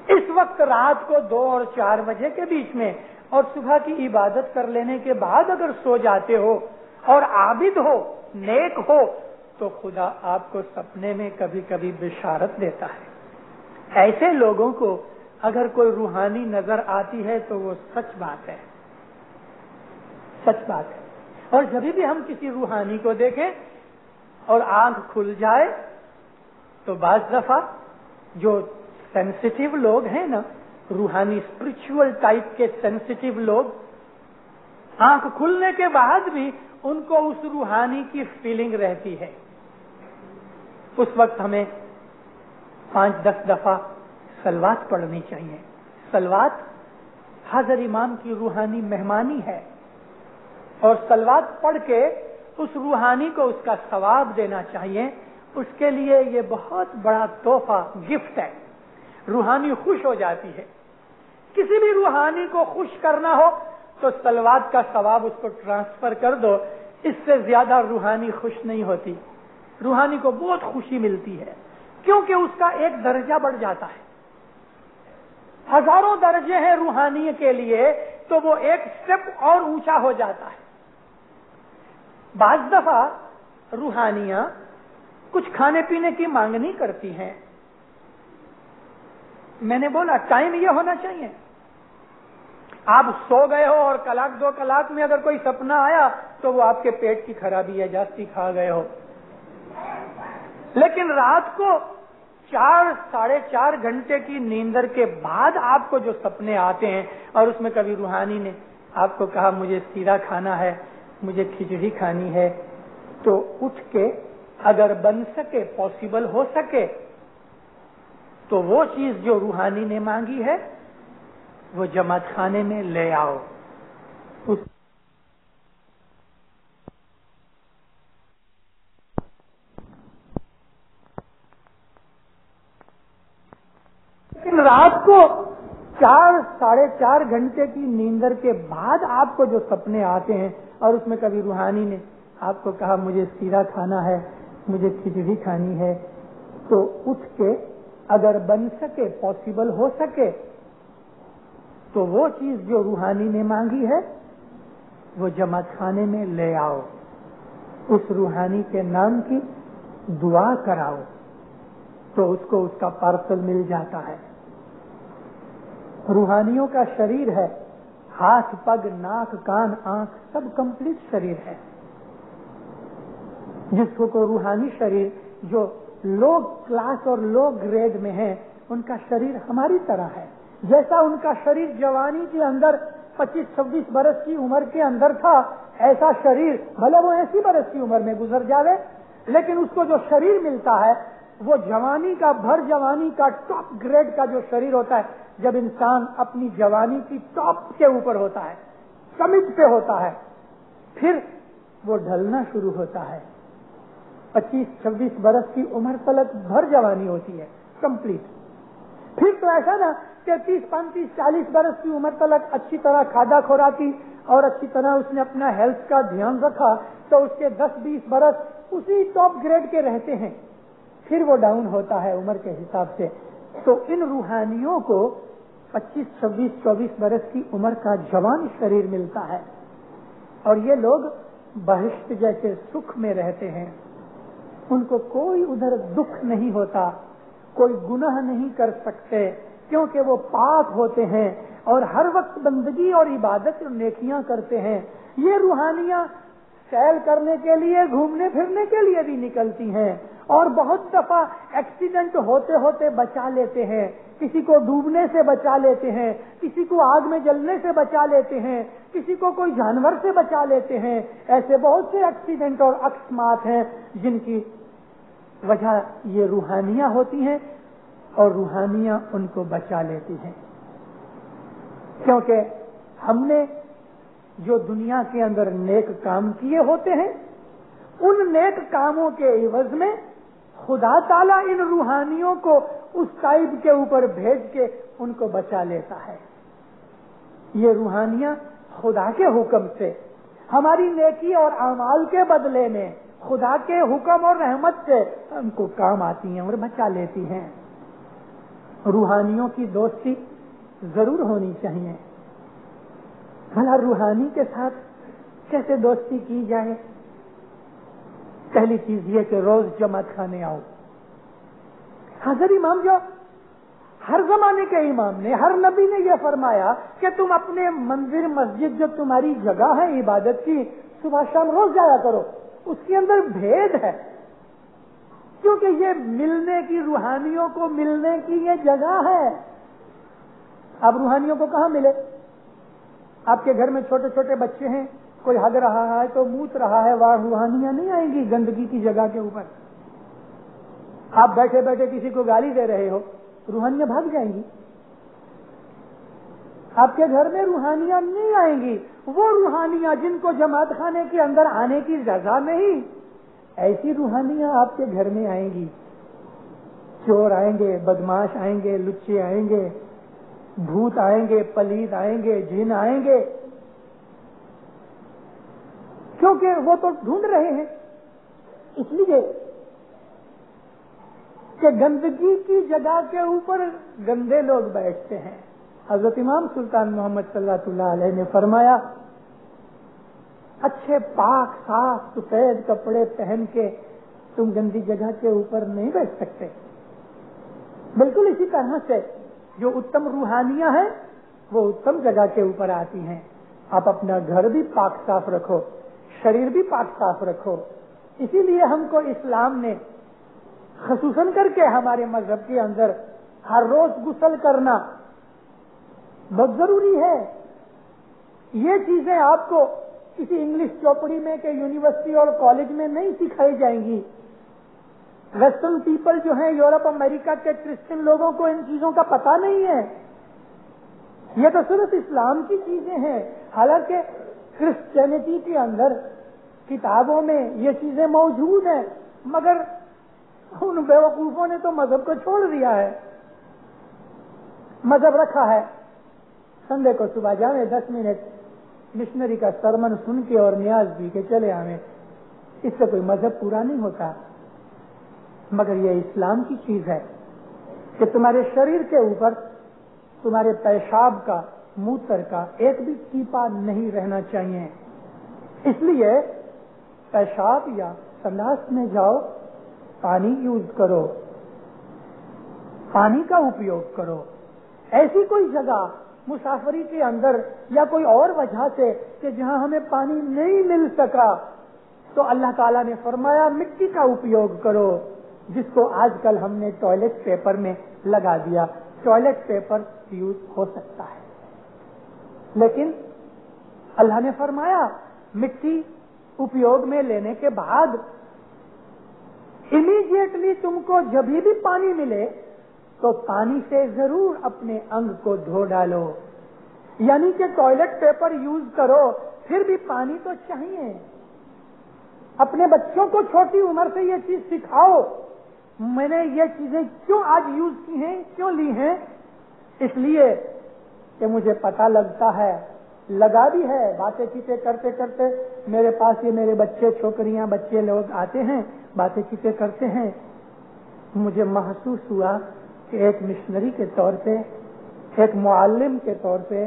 اس وقت رات کو 2 اور 4 بجے کے بیچ میں اور صبح کی عبادت کر لینے کے بعد اگر سو جاتے ہو اور عابد ہو، نیک ہو، تو خدا آپ کو سپنے میں کبھی کبھی بشارت دیتا ہے. ایسے لوگوں کو اگر کوئی روحانی نظر آتی ہے تو وہ سچ بات ہے، سچ بات ہے. اور جب بھی ہم کسی روحانی کو دیکھیں اور آنکھ کھل جائے تو بعض دفعہ جو سینسیٹیو لوگ ہیں نا، روحانی اسپرچول ٹائپ کے سینسیٹیو لوگ، آنکھ کھلنے کے بعد بھی ان کو اس روحانی کی فیلنگ رہتی ہے. اس وقت ہمیں 5-10 دفعہ صلوات پڑھنی چاہیے. صلوات حاضر امام کی روحانی مہمانی ہے، اور صلوات پڑھ کے اس روحانی کو اس کا ثواب دینا چاہیے. اس کے لیے یہ بہت بڑا تحفہ، گفٹ ہے. روحانی خوش ہو جاتی ہے. کسی بھی روحانی کو خوش کرنا ہو تو صلوات کا ثواب اس کو ٹرانسفر کر دو. اس سے زیادہ روحانی خوش نہیں ہوتی. روحانی کو بہت خوشی ملتی ہے، کیونکہ اس کا ایک درجہ بڑھ جاتا ہے. ہزاروں درجے ہیں روحانی کے لیے، تو وہ ایک سٹیپ اور اونچا ہو جاتا ہے. بعض دفعہ روحانیاں کچھ کھانے پینے کی مانگ نہیں کرتی ہیں. میں نے بولا ٹائم یہ ہونا چاہیے. آپ سو گئے ہو اور 1-2 کلاک میں اگر کوئی سپنا آیا تو وہ آپ کے پیٹ کی خرابی ہے، جاستی کھا گئے ہو. لیکن رات کو 4-4.5 گھنٹے کی نیندر کے بعد آپ کو جو سپنے آتے ہیں، اور اس میں کبھی روحانی نے آپ کو کہا مجھے سیرا کھانا ہے، مجھے کھچڑی کھانی ہے، تو اٹھ کے اگر بن سکے، پاسبل ہو سکے، تو وہ چیز جو روحانی نے مانگی ہے وہ جماعت خانے میں لے آؤ. لیکن رات کو 4-4.5 گھنٹے کی نیندر کے بعد آپ کو جو سپنے آتے ہیں، اور اس میں کبھی روحانی نے آپ کو کہا مجھے سیرا کھانا ہے، مجھے کھچڑی کھانی ہے، تو اٹھ کے اگر بن سکے، پاسبل ہو سکے، تو وہ چیز جو روحانی نے مانگی ہے وہ جماعت خانے میں لے آؤ، اس روحانی کے نام کی دعا کراؤ تو اس کو اس کا پارسل مل جاتا ہے۔ روحانیوں کا شریر ہے، ہاتھ پگ ناک کان آنکھ سب کمپلیٹ شریر ہے۔ جس کو روحانی شریر جو لو کلاس اور لو گریڈ میں ہے، ان کا شریر ہماری طرح ہے۔ جیسا ان کا شریر جوانی کے اندر 25-26 برس کی عمر کے اندر تھا، ایسا شریر بھلے وہ 80 برس کی عمر میں گزر جاوے، لیکن اس کو جو شریر ملتا ہے وہ جوانی کا، بھر جوانی کا ٹاپ گریڈ کا جو شریر ہوتا ہے، جب انسان اپنی جوانی کی ٹاپ کے اوپر ہوتا ہے، سمٹ پہ ہوتا ہے، پھر وہ ڈھلنا شروع ہوتا ہے۔ 25-26 برس کی عمر تلک بھر جوانی ہوتی ہے، کمپلیٹ۔ پھر تو ایسا نا کہ 30-35-40 برس کی عمر تلک اچھی طرح کھادا خوراکی اور اچھی طرح اس نے اپنا ہیلتھ کا دھیان رکھا تو اس کے 10-20 برس اسی ٹاپ گریڈ کے رہتے ہیں، پھر وہ ڈاؤن ہوتا ہے عمر کے حساب سے۔ تو ان روحانیوں کو 25-26-24 برس کی عمر کا جوان شریر ملتا ہے، اور یہ لوگ بہشت جیسے سکھ میں رہتے ہیں۔ ان کو کوئی ادھر دکھ نہیں ہوتا، کوئی گناہ نہیں کر سکتے، کیونکہ وہ پاک ہوتے ہیں اور ہر وقت بندگی اور عبادت اور نیکیاں کرتے ہیں۔ یہ روحانیاں سیل کرنے کے لیے، گھومنے پھرنے کے لیے بھی نکلتی ہیں، اور بہت دفعہ ایکسیڈنٹ ہوتے ہوتے بچا لیتے ہیں، کسی کو ڈوبنے سے بچا لیتے ہیں، کسی کو آگ میں جلنے سے بچا لیتے ہیں، کسی کو کوئی جانور سے بچا لیتے ہیں۔ ایسے بہت سے ایکسیڈنٹ اور اقسامات ہیں جن کی وجہ یہ روحانیاں ہوتی ہیں، اور روحانیاں ان کو بچا لیتی ہیں، کیونکہ ہم نے جو دنیا کے اندر نیک کام کیے ہوتے ہیں، ان نیک کاموں کے عوض میں خدا تعالیٰ ان روحانیوں کو اس ٹائب کے اوپر بھیج کے ان کو بچا لیتا ہے۔ یہ روحانیاں خدا کے حکم سے، ہماری نیکی اور اعمال کے بدلے میں خدا کے حکم اور رحمت سے ان کو کام آتی ہیں اور بچا لیتی ہیں۔ روحانیوں کی دوستی ضرور ہونی چاہیے۔ بھلا روحانی کے ساتھ کیسے دوستی کی جائے؟ پہلی چیز یہ کہ روز جماعت خانے آؤ۔ حضرت امام جو ہر زمانے کے امام نے، ہر نبی نے یہ فرمایا کہ تم اپنے مندر مسجد جو تمہاری جگہ ہے عبادت کی، صبح شام روز جایا کرو۔ اس کے اندر بھید ہے، کیونکہ یہ ملنے کی، روحانیوں کو ملنے کی یہ جگہ ہے۔ اب روحانیوں کو کہاں ملے؟ آپ کے گھر میں چھوٹے چھوٹے بچے ہیں، کوئی ہگ رہا ہے تو موت رہا ہے، وہاں روحانیاں نہیں آئیں گی گندگی کی جگہ کے اوپر۔ آپ بیٹھے بیٹھے کسی کو گالی دے رہے ہو، روحانیاں بھاگ جائیں گی۔ آپ کے گھر میں روحانیاں نہیں آئیں گی، وہ روحانیاں جن کو جماعت خانے کے اندر آنے کی رضا نہیں، ایسی روحانیاں آپ کے گھر میں آئیں گی۔ چور آئیں گے، بدماش آئیں گے، لچے آئیں گے، بھوت آئیں گے، پلید آئیں گے، جن آئیں گے، کیونکہ وہ تو ڈھونڈ رہے ہیں۔ اس لیے کہ گندگی کی جگہ کے اوپر گندے لوگ بیٹھتے ہیں۔ حضرت امام سلطان محمد صلی اللہ علیہ نے فرمایا، اچھے پاک صاف سفید کپڑے پہن کے تم گندی جگہ کے اوپر نہیں بیٹھ سکتے۔ بالکل اسی طرح سے جو اتم روحانیاں ہیں وہ اتم جگہ کے اوپر آتی ہیں۔ آپ اپنا گھر بھی پاک صاف رکھو، شریر بھی پاک صاف رکھو۔ اسی لیے ہم کو اسلام نے خصوصاً کر کے ہمارے مذہب کے اندر ہر روز غسل کرنا بہت ضروری ہے۔ یہ چیزیں آپ کو کسی انگلش چوپڑی میں کہ یونیورسٹی اور کالج میں نہیں سکھائی جائیں گی۔ ویسٹرن پیپل جو ہیں، یورپ امریکہ کے کرسچن لوگوں کو ان چیزوں کا پتہ نہیں ہے۔ یہ تو صرف اسلام کی چیزیں ہیں، حالانکہ کرسچینٹی کے اندر کتابوں میں یہ چیزیں موجود ہیں، مگر ان بیوقوفوں نے تو مذہب کو چھوڑ دیا ہے۔ مذہب رکھا ہے سنڈے کو صبح جاویں 10 منٹ مشنری کا سرمن سن کے اور نیاز بھی کے چلے آویں، اس سے کوئی مذہب پورا نہیں ہوتا۔ مگر یہ اسلام کی چیز ہے کہ تمہارے شریر کے اوپر تمہارے پیشاب کا، موتر کا ایک بھی ٹیپا نہیں رہنا چاہیے۔ اس لیے پیشاب یا سلاس میں جاؤ، پانی یوز کرو، پانی کا اپیوگ کرو۔ ایسی کوئی جگہ مسافری کے اندر یا کوئی اور وجہ سے کہ جہاں ہمیں پانی نہیں مل سکا تو اللہ تعالیٰ نے فرمایا مٹی کا اپیوگ کرو، جس کو آج کل ہم نے ٹوائلٹ پیپر میں لگا دیا۔ ٹوائلٹ پیپر یوز ہو سکتا ہے، لیکن اللہ نے فرمایا مٹی اپیوگ میں لینے کے بعد امیڈیٹلی تم کو جب بھی پانی ملے تو پانی سے ضرور اپنے انگ کو دھو ڈالو، یعنی کہ ٹوائلٹ پیپر یوز کرو، پھر بھی پانی تو چاہیے۔ اپنے بچوں کو چھوٹی عمر سے یہ چیز سکھاؤ۔ میں نے یہ چیزیں کیوں آج یوز کی ہیں، کیوں لی ہیں؟ اس لیے کہ مجھے پتہ لگتا ہے، لگا بھی ہے، باتیں چیتیں کرتے کرتے میرے پاس یہ میرے بچے، چھوکریاں، بچے لوگ آتے ہیں، باتیں چیتیں کرتے ہیں۔ مجھے محسوس ہوا کہ ایک مشنری کے طور پہ، ایک معلم کے طور پہ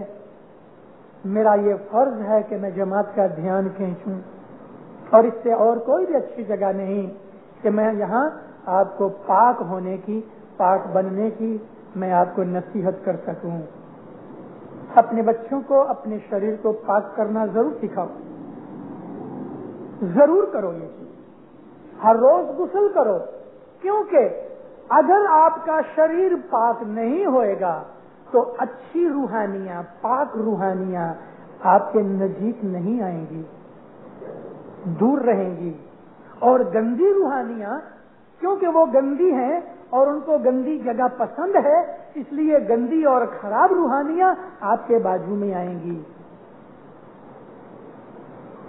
میرا یہ فرض ہے کہ میں جماعت کا دھیان کھینچوں، اور اس سے اور کوئی بھی اچھی جگہ نہیں کہ میں یہاں آپ کو پاک ہونے کی، پاک بننے کی میں آپ کو نصیحت کر سکوں۔ اپنے بچوں کو، اپنے شریر کو پاک کرنا ضرور سکھاؤ، ضرور کرو یہ چیز۔ ہر روز غسل کرو، کیونکہ اگر آپ کا شریر پاک نہیں ہوئے گا تو اچھی روحانیاں، پاک روحانیاں آپ کے نزدیک نہیں آئیں گی، دور رہیں گی۔ اور گندی روحانیاں، کیونکہ وہ گندی ہیں اور ان کو گندی جگہ پسند ہے، اس لیے گندی اور خراب روحانیاں آپ کے بازو میں آئیں گی۔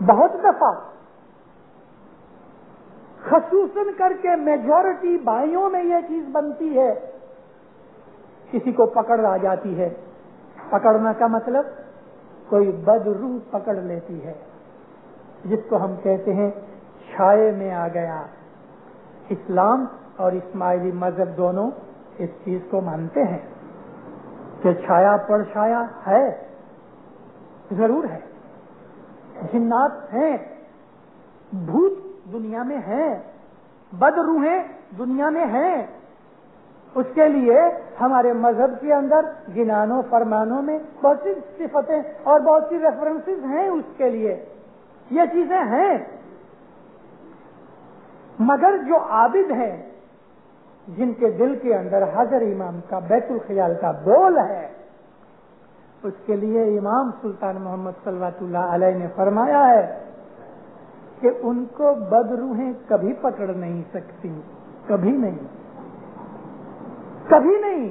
بہت دفعہ خصوصاً کر کے میجورٹی بھائیوں میں یہ چیز بنتی ہے، کسی کو پکڑ آ جاتی ہے۔ پکڑنا کا مطلب کوئی بد روح پکڑ لیتی ہے، جس کو ہم کہتے ہیں چھائے میں آ گیا۔ اسلام اور اسماعیلی مذہب دونوں اس چیز کو مانتے ہیں کہ چھایا پر چھایا ہے، ضرور ہے، جنات ہیں، بھوت دنیا میں ہیں، بد روحیں دنیا میں ہیں۔ اس کے لیے ہمارے مذہب کے اندر گنانوں فرمانوں میں بہت سی صفتیں اور بہت سی ریفرنسز ہیں، اس کے لیے یہ چیزیں ہیں۔ مگر جو عابد ہیں، جن کے دل کے اندر حضر امام کا بیت الخیال کا بول ہے، اس کے لیے امام سلطان محمد صلی اللہ علیہ نے فرمایا ہے کہ ان کو بد روحیں کبھی پکڑ نہیں سکتی، کبھی نہیں، کبھی نہیں،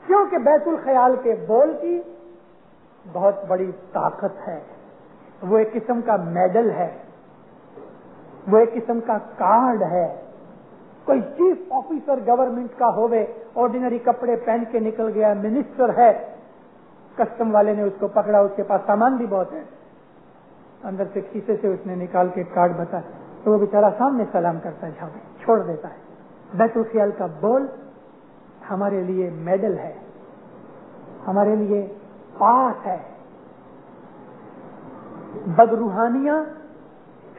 کیونکہ بیت الخیال کے بول کی بہت بڑی طاقت ہے۔ وہ ایک قسم کا میڈل ہے، وہ ایک قسم کا کارڈ ہے۔ کوئی چیف آفیسر گورنمنٹ کا ہوئے، آرڈینری کپڑے پہن کے نکل گیا، منسٹر ہے، کسٹم والے نے اس کو پکڑا، اس کے پاس سامان بھی بہت ہے، اندر سے کھیسے سے اس نے نکال کے کارڈ بتایا تو وہ بیچارہ سامنے سلام کرتا ہے، چھوڑ دیتا ہے۔ بیت الخیال کا بول ہمارے لیے میڈل ہے، ہمارے لیے پاس ہے۔ بد روحانیاں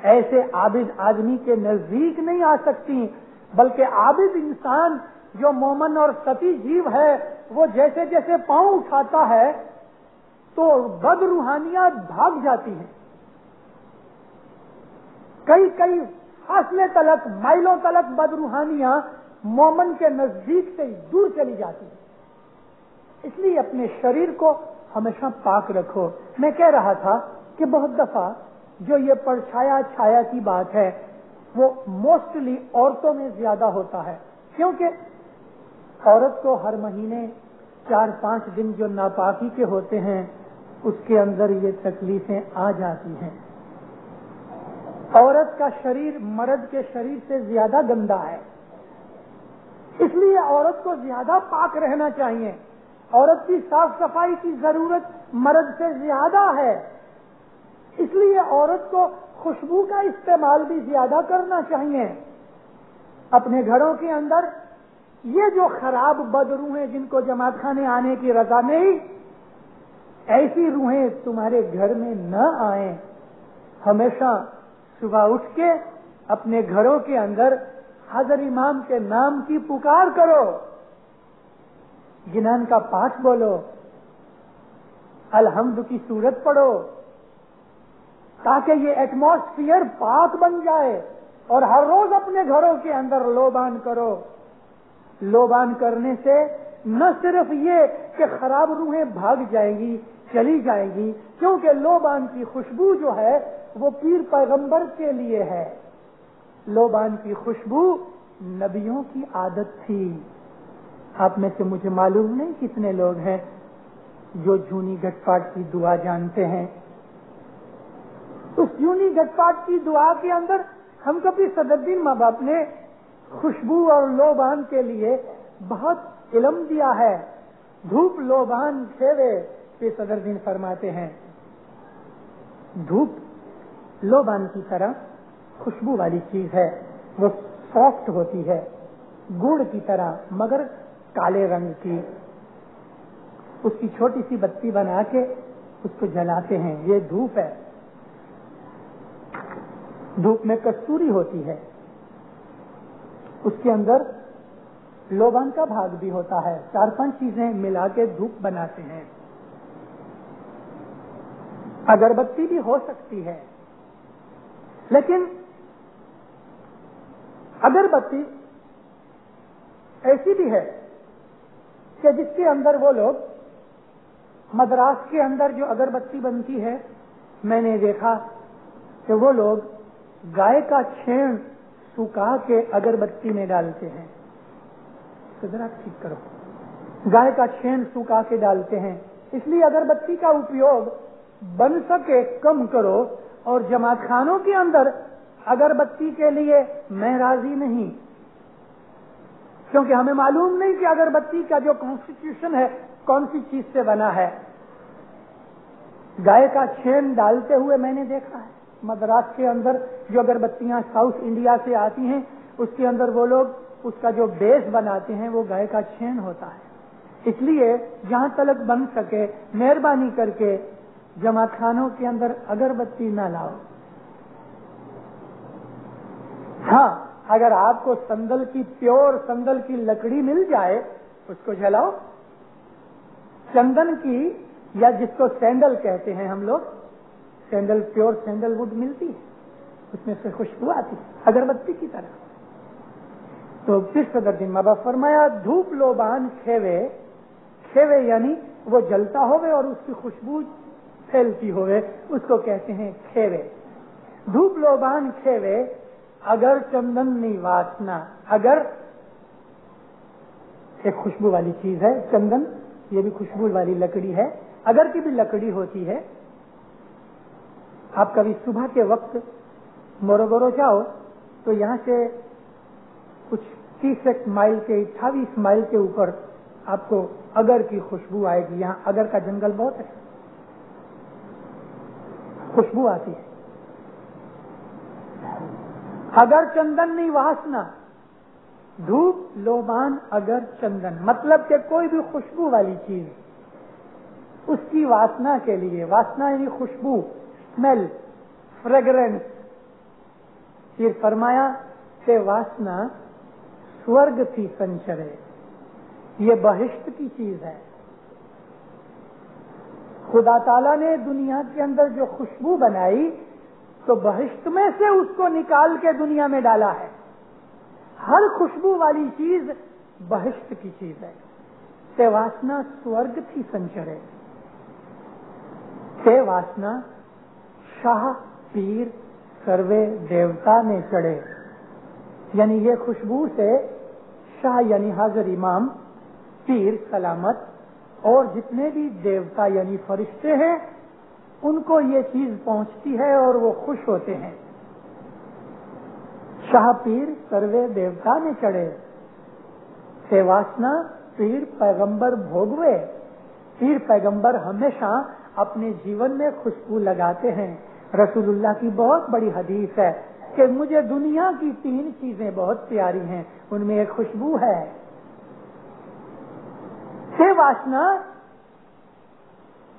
ایسے عابد آدمی کے نزدیک نہیں آ سکتی، بلکہ عابد انسان جو مومن اور ستی جیو ہے، وہ جیسے جیسے پاؤں اٹھاتا ہے تو بد روحانیاں بھاگ جاتی ہیں، کئی کئی فاصلے تلک، مائلوں تلک بد روحانیاں مومن کے نزدیک سے دور چلی جاتی ہیں۔ اس لیے اپنے شریر کو ہمیشہ پاک رکھو۔ میں کہہ رہا تھا کہ بہت دفعہ جو یہ پرچھایا چھایا کی بات ہے وہ موسٹلی عورتوں میں زیادہ ہوتا ہے، کیونکہ عورت کو ہر مہینے 4-5 دن جو ناپاکی کے ہوتے ہیں اس کے اندر یہ تکلیفیں آ جاتی ہیں۔ عورت کا شریر مرد کے شریر سے زیادہ گندا ہے، اس لیے عورت کو زیادہ پاک رہنا چاہیے۔ عورت کی صاف صفائی کی ضرورت مرد سے زیادہ ہے، اس لیے عورت کو خوشبو کا استعمال بھی زیادہ کرنا چاہیے۔ اپنے گھروں کے اندر یہ جو خراب بد روح ہیں جن کو جماعت خانے آنے کی رضا نہیں، ایسی روحیں تمہارے گھر میں نہ آئیں. ہمیشہ صبح اٹھ کے اپنے گھروں کے اندر حضرت امام کے نام کی پکار کرو, جنان کا پاٹھ بولو, الحمد کی سورت پڑھو, تاکہ یہ ایٹماسفیئر پاک بن جائے. اور ہر روز اپنے گھروں کے اندر لوبان کرو. لوبان کرنے سے نہ صرف یہ کہ خراب روحیں بھاگ جائیں گی, چلی جائیں گی, کیونکہ لوبان کی خوشبو جو ہے وہ پیر پیغمبر کے لیے ہے. لوبان کی خوشبو نبیوں کی عادت تھی. آپ میں سے مجھے معلوم نہیں کتنے لوگ ہیں جو جونی گٹ پاٹ کی دعا جانتے ہیں. اس جونی گٹ پاٹ کی دعا کے اندر ہم کبھی صدر الدین ماں باپ نے خوشبو اور لوبان کے لیے بہت علم دیا ہے. دھوپ لوبان کھیوے پہ صدر الدین فرماتے ہیں دھوپ لوبان کی طرح خوشبو والی چیز ہے. وہ سافٹ ہوتی ہے, گڑ کی طرح, مگر کالے رنگ کی. اس کی چھوٹی سی بتی بنا کے اس کو جلاتے ہیں. یہ دھوپ ہے. دھوپ میں کستوری ہوتی ہے, اس کے اندر لوبان کا بھاگ بھی ہوتا ہے. 4-5 چیزیں ملا کے دھوپ بناتے ہیں. اگربتی بھی ہو سکتی ہے, لیکن اگربتی ایسی بھی ہے کہ جس کے اندر وہ لوگ, مدراس کے اندر جو اگربتی بنتی ہے, میں نے دیکھا کہ وہ لوگ گائے کا چھین سکھا کے اگربتی میں ڈالتے ہیں. ذرا ٹھیک کرو, گائے کا چھین سکھا کے ڈالتے ہیں. اس لیے اگربتی کا اپیوگ بن سکے کم کرو. اور جماعت خانوں کے اندر اگربتی کے لیے میں راضی نہیں, کیونکہ ہمیں معلوم نہیں کہ اگربتی کا جو کانسٹیٹیوشن ہے کون سی چیز سے بنا ہے. گائے کا چھین ڈالتے ہوئے میں نے دیکھا ہے. مدراس کے اندر جو اگربتیاں ساؤتھ انڈیا سے آتی ہیں, اس کے اندر وہ لوگ اس کا جو بیس بناتے ہیں وہ گائے کا چھین ہوتا ہے. اس لیے جہاں تلک بن سکے مہربانی کر کے جماعت خانوں کے اندر اگربتی نہ لاؤ. ہاں, اگر آپ کو سندل کی پیور سندل کی لکڑی مل جائے اس کو جلاؤ. چندن کی, یا جس کو سینڈل کہتے ہیں ہم لوگ, سینڈل پیور سینڈل وڈ ملتی ہے, اس میں سے خوشبو آتی ہے اگربتی کی طرح. تو پھر صدر الدین ماں باپ فرمایا دھوپ لوبان کھیوے. کھیوے یعنی وہ جلتا ہوئے اور اس کی خوشبو پھیلتی ہوئے, اس کو کہتے ہیں کھیوے. دھوپ لوبان کھیوے اگر چندن نہیں واسنا. اگر ایک خوشبو والی چیز ہے چندن, یہ بھی خوشبو والی لکڑی ہے. اگر کی بھی لکڑی ہوتی ہے. آپ کبھی صبح کے وقت موروگورو جاؤ تو یہاں سے کچھ 30 مائل کے 28 مائل کے اوپر آپ کو اگر کی خوشبو آئے گی. یہاں اگر کا جنگل بہت ہے, خوشبو آتی ہے. اگر چندن نہیں واسنا, دھوپ لوبان اگر چندن, مطلب کہ کوئی بھی خوشبو والی چیز اس کی واسنا کے لیے, واسنا یعنی خوشبو, اسمیل, فریگرنس. پھر فرمایا کہ واسنا سورگ تھی سنچرے, یہ بہشت کی چیز ہے. خدا تعالیٰ نے دنیا کے اندر جو خوشبو بنائی تو بہشت میں سے اس کو نکال کے دنیا میں ڈالا ہے. ہر خوشبو والی چیز بہشت کی چیز ہے. تے واسنا سورگ تھی سنچرے. تے واسنا شاہ پیر سروے دیوتا نے چڑھے. یعنی یہ خوشبو سے شاہ یعنی حاضر امام, پیر سلامت, اور جتنے بھی دیوتا یعنی فرشتے ہیں ان کو یہ چیز پہنچتی ہے اور وہ خوش ہوتے ہیں. شاہ پیر سروے دیوتا نے چڑھے. سے واسنا پیر پیغمبر بھوگوے. پیر پیغمبر ہمیشہ اپنے جیون میں خوشبو لگاتے ہیں. رسول اللہ کی بہت بڑی حدیث ہے کہ مجھے دنیا کی 3 چیزیں بہت پیاری ہیں, ان میں ایک خوشبو ہے. سے واسنا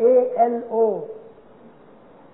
ALO,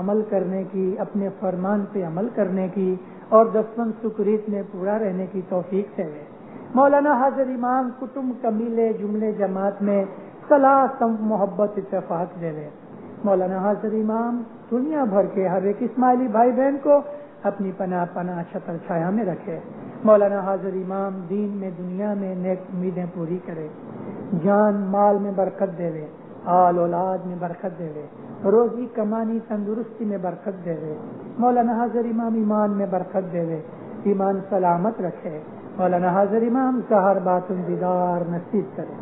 عمل کرنے کی، اپنے فرمان پہ عمل کرنے کی اور دسمن سکریت میں پورا رہنے کی توفیق دے. مولانا حاضر امام کٹم کمیلے جملے جماعت میں صلاح سم محبت اتفاق دے. مولانا حاضر امام دنیا بھر کے ہر ایک اسماعیلی بھائی بہن کو اپنی پناہ چھتر چھایا میں رکھے. مولانا حاضر امام دین میں دنیا میں نیک امیدیں پوری کرے، جان مال میں برکت دے، آل اولاد میں برکت دے، روزی کمانی تندرستی میں برکت دے. مولانا حاضر امام ایمان میں برکت دے، ایمان سلامت رکھے. مولانا حاضر امام سحر باطن دیدار نصیب کرے.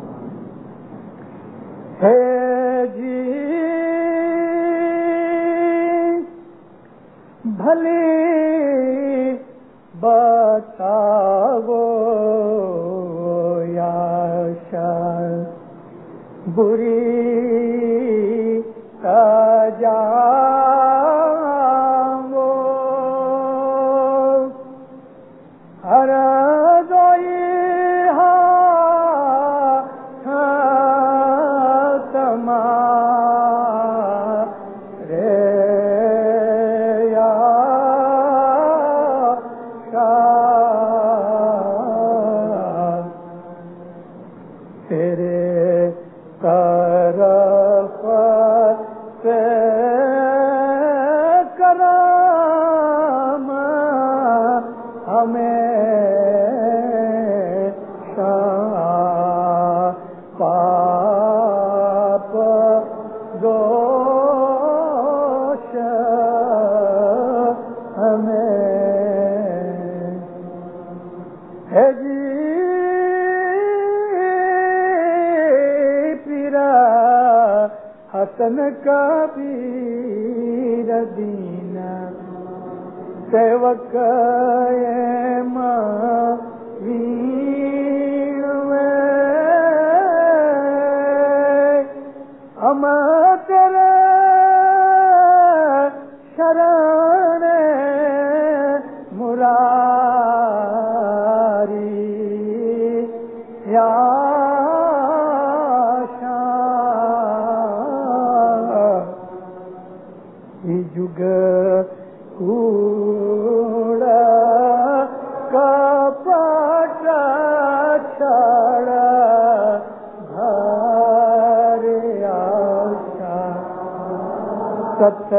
ہے جی بھلے بتاؤ یا شر بری کا جاؤ ہر حسن کبیر دینا سیوک مین ہم تیرے شرن مراری یا جگ کوڑا کپٹ چھڑا بھر آشا ست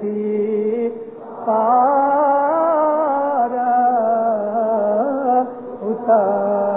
تھی پارا اتار